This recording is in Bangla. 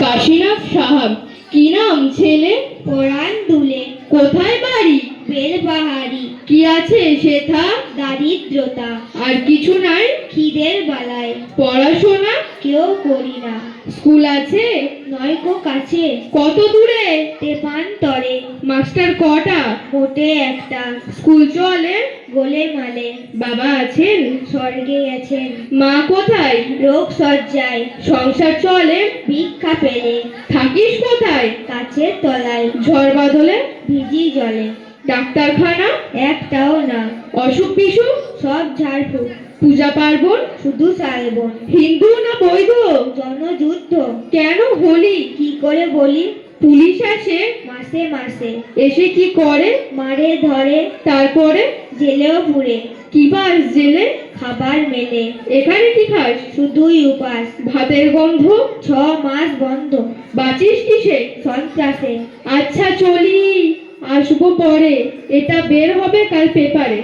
কাশীনাথ সাহাব। কি নাম ছেলে? পরাণ দুলে। কোথায় বাড়ি? বেলবাহারি। কি আছে সেথা? দারিদ্রতা। আর কিছু নাই? খিদের বালায়। পড়াশোনা? কেউ করি না। স্কুল আছে? নয়কো কাছে। কত দূরে? তেপান্তরে। মাস্টার কটা? মোটে একটা। স্কুল চলে? গোলে মালে। বাবা আছেন? স্বর্গে গেছেন। মা কোথায়? রোগ সজ্জায়। সংসার চলে? ভিক্ষা পেলে। থাকিস কোথায়? কাছের তলায়। ঝড় বাদলে? ভিজি জলে। ডাক্তারখানা? একটাও না। অসুখ বিসুখ? সব ঝাড়ফুঁক। পূজা পার্বণ? শুধু শালবন। হিন্দু না বৈধ? জনযুদ্ধ। কেন হলি? কি করে বলি? পুলিশ আসে? মাসে মাসে। এসে কি করে? মারে ধরে। তারপরে? জেলেও পুরে। কি পাস জেলে? খাবার মেলে। এখানে কি খাস? শুধুই উপাস। ভাতের গন্ধ? 6 মাস বন্ধ। বাঁচিস কিসে? সন্ত্রাসে। আচ্ছা চলি, আসবো পরে। এটা বের হবে কাল পেপারে।